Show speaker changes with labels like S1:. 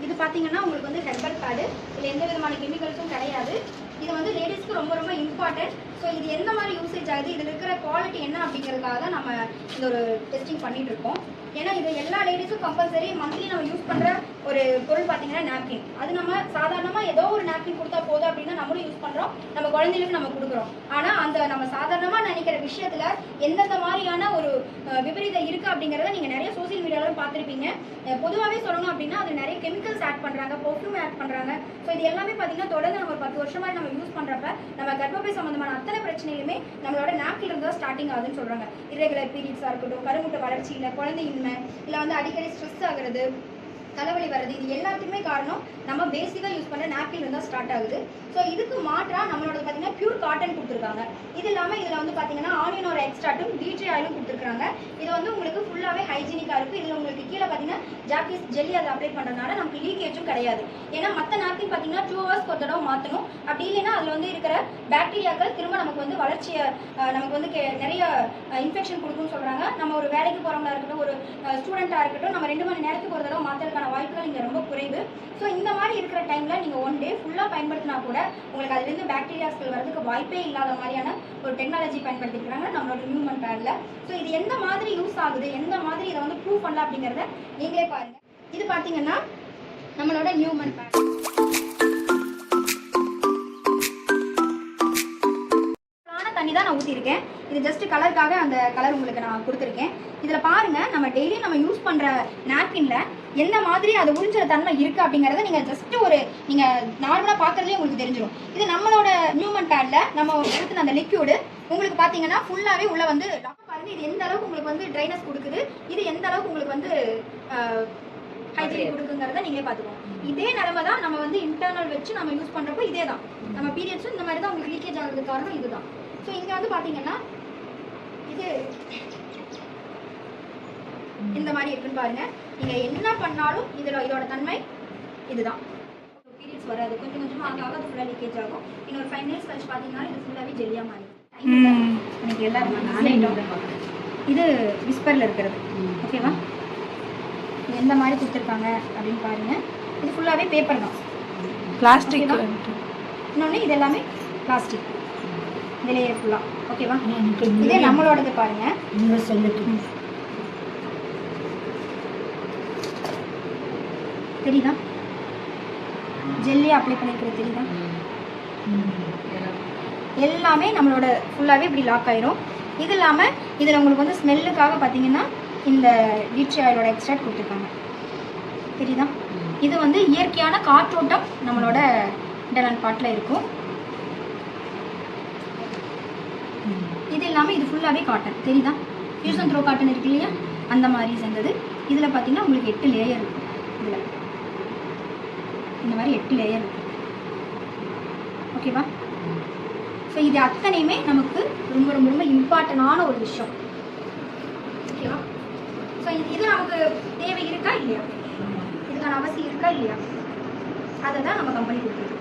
S1: இது பார்த்தீங்கன்னா உங்களுக்கு வந்து ஹெர்பல் பேடு, இதில் எந்த விதமான கெமிக்கல்ஸும் கிடையாது. இது வந்து லேடிஸ்க்கு ரொம்ப ரொம்ப இம்பார்ட்டன்ட். ஸோ இது எந்த மாதிரி யூசேஜ் ஆகுது, இதில் இருக்கிற குவாலிட்டி என்ன அப்படிங்கிறதுக்காக தான் நம்ம இந்த ஒரு டெஸ்டிங் பண்ணிட்டு இருக்கோம். ஏன்னா இது எல்லா லேடிஸும் கம்பல்சரி மந்த்லி நம்ம யூஸ் பண்ணுற ஒரு பொருள் பார்த்தீங்கன்னா நாப்கின். அது நம்ம சாதாரணமாக ஏதோ ஒரு நாப்கின் கொடுத்தா போதும் அப்படின்னு நம்மளும் யூஸ் பண்ணுறோம், நம்ம குழந்தைகளுக்கு நம்ம கொடுக்குறோம். ஆனால் அந்த நம்ம சாதாரணமாக நினைக்கிற விஷயத்தில் எந்தெந்த மாதிரியான ஒரு விபரீதம் இருக்குது அப்படிங்கிறத நீங்கள் நிறைய சோசியல் மீடியாவிலும் பார்த்துருப்பீங்க. பொதுவாகவே சொல்லணும் அப்படின்னா அது நிறைய கெமிக்கல்ஸ் ஆட் பண்ணுறாங்க, பெர்ஃப்யூம் ஆட் பண்ணுறாங்க. ஸோ இது எல்லாமே பார்த்தீங்கன்னா தொடர்ந்து நம்ம ஒரு 10 வருஷமாக நம்ம யூஸ் பண்ணுறப்ப நம்ம கர்ப்பப்பை சம்மந்தமான அத்தனை பிரச்சனையுமே நம்மளோட நாப்கின்ல இருந்தால் ஸ்டார்டிங் ஆகுதுன்னு சொல்கிறாங்க. இரெகுலர் பீரியட்ஸாக இருக்கட்டும், கருமுட்டை வளர்ச்சி இல்லை, குழந்தையின்மை இல்லை, வந்து அடிக்கடி ஸ்ட்ரெஸ் ஆகுறது, தலைவலி வருது, இது எல்லாத்துக்குமே காரணம் நம்ம பேசிக்காக யூஸ் பண்ணுற நாப்கின் இருந்தால் ஸ்டார்ட் ஆகுது. ஸோ இதுக்கு மாற்றாக நம்மளோட பார்த்தீங்கன்னா பியூர் காட்டன் கொடுத்துருக்காங்க. இது இல்லாமல் இதில் வந்து பார்த்தீங்கன்னா ஆனியனோட எக்ஸ்ட்ராட்டும் டீட்ரி ஆயிலும் கொடுத்துருக்காங்க. இது வந்து உங்களுக்கு ஃபுல்லாகவே ஹைஜீனிக்காக இருக்குது. இதில் உங்களுக்கு கீழே பார்த்தீங்கன்னா ஜாப்பீஸ் ஜெல்லி அதை அப்ளை பண்ணுறதுனால நமக்கு லீக்கேஜும் கிடையாது. ஏன்னா மற்ற நாப்கின் பார்த்தீங்கன்னா 2 hours ஒரு தடவை மாற்றணும். அப்படி இல்லைன்னா அதில் வந்து இருக்கிற பாக்டீரியாக்கள் திரும்ப நமக்கு வந்து வளர்ச்சியை நமக்கு வந்து நிறைய இன்ஃபெக்ஷன் கொடுக்குன்னு சொல்கிறாங்க. நம்ம ஒரு வேலைக்கு போகிறவங்களா இருக்கட்டும், ஒரு ஸ்டூடெண்ட்டாக இருக்கட்டும், நம்ம 2 மணி நேரத்துக்கு ஒரு தடவை மாற்றுறதுக்கான வாய்ப்புகள் இங்கே ரொம்ப குறைவு. ஸோ இந்த மாதிரி இருக்கிற டைமில் நீங்கள் 1 day ஃபுல்லாக பயன்படுத்தினா கூட உங்களுக்கு அதுலேருந்து பாக்டீரியாஸ்கள் வரதுக்கு வாய்ப்பே இல்லாத மாதிரியான ஒரு டெக்னாலஜி பயன்படுத்திக்கிறாங்க நம்மளோட நியூமன் பேடில். ஸோ இது எந்த மாதிரி யூஸ் ஆகுது, எந்த மாதிரி இதை வந்து ப்ரூவ் பண்ணலாம் அப்படிங்கிறத நீங்களே பாருங்கள். இது பார்த்தீங்கன்னா நம்மளோட நியூமன் பேட். தண்ணி தான் நான் ஊற்றிருக்கேன். இது ஜஸ்ட் கலருக்காக அந்த கலர் உங்களுக்கு நான் கொடுத்துருக்கேன். இதில் பாருங்கள், நம்ம டெய்லி நம்ம யூஸ் பண்ணுற நாப்கினில் எந்த மாதிரி அது உறிஞ்சுற தன்மை இருக்குது அப்படிங்கிறத நீங்கள் ஜஸ்ட் ஒரு நீங்கள் நார்மலாக பார்க்குறதுலேயே உங்களுக்கு தெரிஞ்சிடும். இது நம்மளோட நியூமன் பேடில் நம்ம ஊற்றின அந்த லிக்யூடு உங்களுக்கு பார்த்தீங்கன்னா ஃபுல்லாகவே உள்ளே வந்து பாருங்கள், இது எந்த அளவுக்கு உங்களுக்கு வந்து ட்ரைனஸ் கொடுக்குது, இது எந்த அளவுக்கு உங்களுக்கு வந்து ஹைஜீனிக் கொடுக்குங்கிறத நீங்களே பார்த்துக்கோங்க. இதே நிலமை தான் நம்ம வந்து இன்டர்னல் வச்சு நம்ம யூஸ் பண்ணுறப்போ இதே தான். நம்ம பீரியட்ஸும் இந்த மாதிரி தான் உங்களுக்கு லீக்கேஜ் ஆகிறதுக்கு காரணம் இதுதான். ஸோ இங்கே வந்து பார்த்தீங்கன்னா இது இந்த மாதிரி இருக்குன்னு பாருங்க. நீங்கள் என்ன பண்ணாலும் இதோட தன்மை இதுதான். பீரியட்ஸ் வராது, கொஞ்சம் கொஞ்சமாக ஆக அது ஃபுல்லாக லீக்கேஜ் ஆகும். இன்னொரு 5 minutes கழிச்சு பார்த்தீங்கன்னா இது ஃபுல்லாகவே ஜெல்லியாக மாறிடும். எனக்கு எல்லாரும் இது விஸ்பரில் இருக்கிறது ஓகேவா. இது எந்த மாதிரி கொடுத்துருக்காங்க அப்படின்னு பாருங்க. இது ஃபுல்லாகவே பேப்பர் தான், பிளாஸ்டிக். இன்னொன்று இது எல்லாமே பிளாஸ்டிக், இதிலேயே ஃபுல்லாக ஓகேவா. இதே நம்மளோடது பாருங்க, தெரியுதா, ஜெல்லியாக அப்ளை பண்ணிக்கிறது தெரியுதா. எல்லாமே நம்மளோட ஃபுல்லாகவே இப்படி லாக் ஆயிரும். இது இல்லாமல் இதில் உங்களுக்கு வந்து ஸ்மெல்லுக்காக பார்த்தீங்கன்னா இந்த டீட்ரி ஆயிலோட எக்ஸ்ட்ராக்ட் கொடுத்துருக்காங்க, தெரியுதா. இது வந்து இயற்கையான காற்றோட்டம் நம்மளோட இன்டர்னல் பார்ட்டில் இருக்கும். இது இல்லாமல் இது ஃபுல்லாகவே காட்டன், தெரியுதா. யூஸ் அண்ட் த்ரோ காட்டன் இருக்கு இல்லையா, அந்த மாதிரி சேர்ந்தது. இதில் பார்த்தீங்கன்னா உங்களுக்கு 8 லேயர் இருக்கும். இதில் இந்த மாதிரி 8 லேயர் இருக்கும் ஓகேவா. ஸோ இது அத்தனையுமே நமக்கு ரொம்ப ரொம்ப ரொம்ப இம்பார்ட்டண்டான ஒரு விஷயம் ஓகேவா. ஸோ இது நமக்கு தேவை இருக்கா இல்லையா, இதுக்கான அவசியம் இருக்கா இல்லையா, அதை தான் நம்ம கம்பெனி கொடுக்குறோம்.